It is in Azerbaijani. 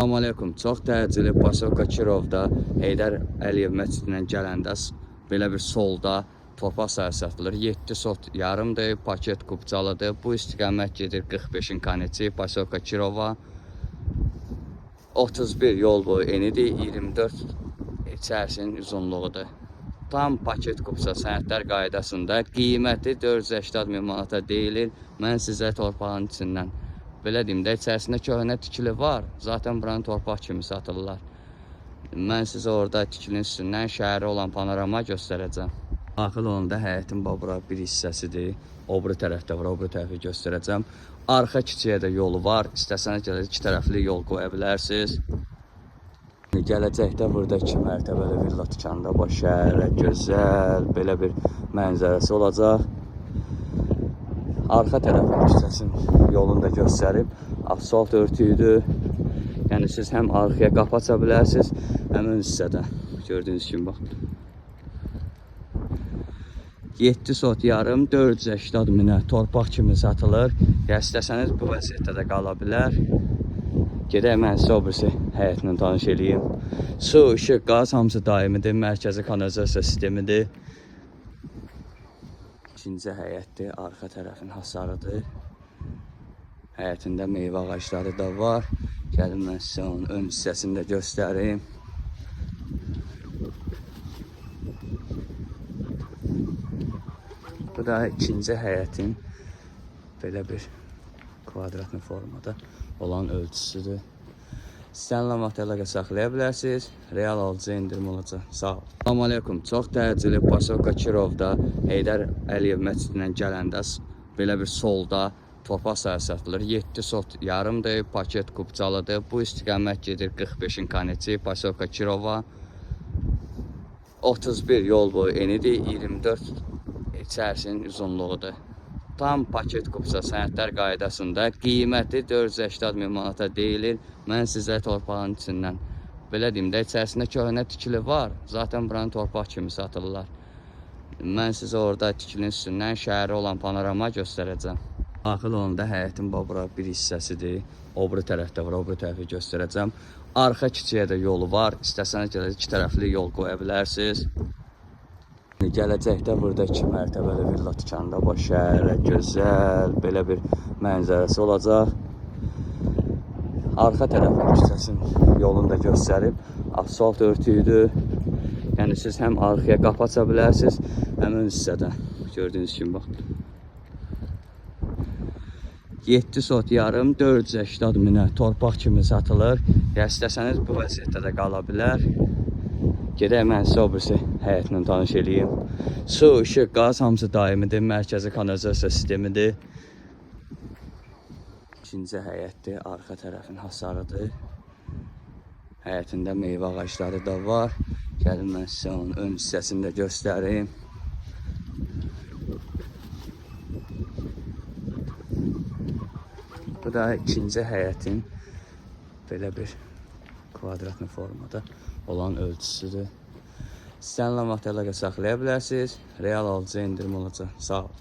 Salam aleykum. Çox təcili Pasoka Kirovda Heydər Əliyev məscidindən gələndə belə bir solda torpaq sahəsi satılır. 7 sot yarımdır, paket kubcalıdır. Bu istiqamət gedir 45-in Kaneci, Pasoka Kirova. 31 yol boyu enidir, 24 içərisinin uzunluğudur. Tam paket kubca sənədlər qaydasında qiyməti 480 min manata deyilir. Mən sizə torpağın içindən belə deyim də, içərisində köhnə tikili var. Zaten buranın torpaq kimi satırlar. Mən sizə orada tikilinin üstündən şəhəri olan panorama göstərəcəm. Daxil olanda həyətin bura bir hissəsidir. O biri tərəfdə var, o biri tərəfi göstərəcəm. Arxa kiçiyə də yolu var. İstəsəniz gələcək 2 tərəfli yol qoya bilərsiniz. Gələcəkdə burada 2 mərtəbəli villa tikəndə baş şəhərə gözəl belə bir mənzərəsi olacaq. Arxa tərəf hissəsinin yolunu da göstərib. Asfalt örtüydü. Yəni siz həm arxaya qapı aça bilərsiniz, həm ön hissədə. Gördüyünüz kimi bax. 7 sot yarım 480 minə torpaq kimi satılır. Ya istəsəniz bu vəziyyətdə də qala bilər. Gedək mən sizə o birisi həyətlə tanış eləyim. Su, işıq, qaz hamısı daimidir. Mərkəzi kanalizasiya sistemidir. İkinci həyətdir, arxa tərəfin hasarıdır. Həyətində meyvə ağacları da var. Gəlin mən sizə onun ön hissəsini də göstərim. Bu da ikinci həyətin belə bir kvadratlı formada olan ölçüsüdür. İstənilən vaxt əlaqə saxlaya bilərsiniz. Real alıcı indirim olacaq. Sağ olun. Salam aleykum. Çox təcili Pasoka Kirovda Heydər Əliyev məscidindən gələndə belə bir solda torpaq sahəsi satılır. 7 sot yarımdır, paket kubcalıdır. Bu istiqamət gedir 45-in Kaneci, Pasoka Kirova. 31 yol boyu enidir, 24 içərisinin uzunluğudur. Tam paket kubca sənədlər qaydasında qiyməti 480 min manata deyilir. Mən sizə torpağın içindən belə deyim də, içərisində köhnə tikili var. Zaten buranın torpaq kimi satırlar. Mən sizə orada tikilinin üstündən şəhəri olan panorama göstərəcəm. Daxil olanda həyətin bura bir hissəsidir. O biri tərəfdə var, o biri tərəfi göstərəcəm. Arxa kiçiyə də yolu var. İstəsəniz gələcək 2 tərəfli yol qoya bilərsiniz. Gələcəkdə burada 2 mərtəbəli villa tikəndə baş şəhərə gözəl belə bir mənzərəsi olacaq. Arxa tərəf hissəsinin yolunu da göstərib. Asfalt örtüydü. Yəni siz həm arxaya qapı aça bilərsiniz, həm ön hissədə. Gördüyünüz kimi bax. 7 sot yarım 480 minə torpaq kimi satılır. Ya istəsəniz bu vəziyyətdə də qala bilər. Gedək mən sizə o birisi həyətlə tanış eləyim. Su, işıq, qaz hamısı daimidir. Mərkəzi kanalizasiya sistemidir. İkinci həyətdir, arxa tərəfin hasarıdır. Həyətində meyvə ağacları da var. Gəlin mən sizə onun ön hissəsini də göstərim. Bu da ikinci həyətin belə bir kvadratlı formada olan ölçüsüdür. İstənilən vaxt əlaqə saxlaya bilərsiniz. Real alıcı indirim olacaq. Sağ olun.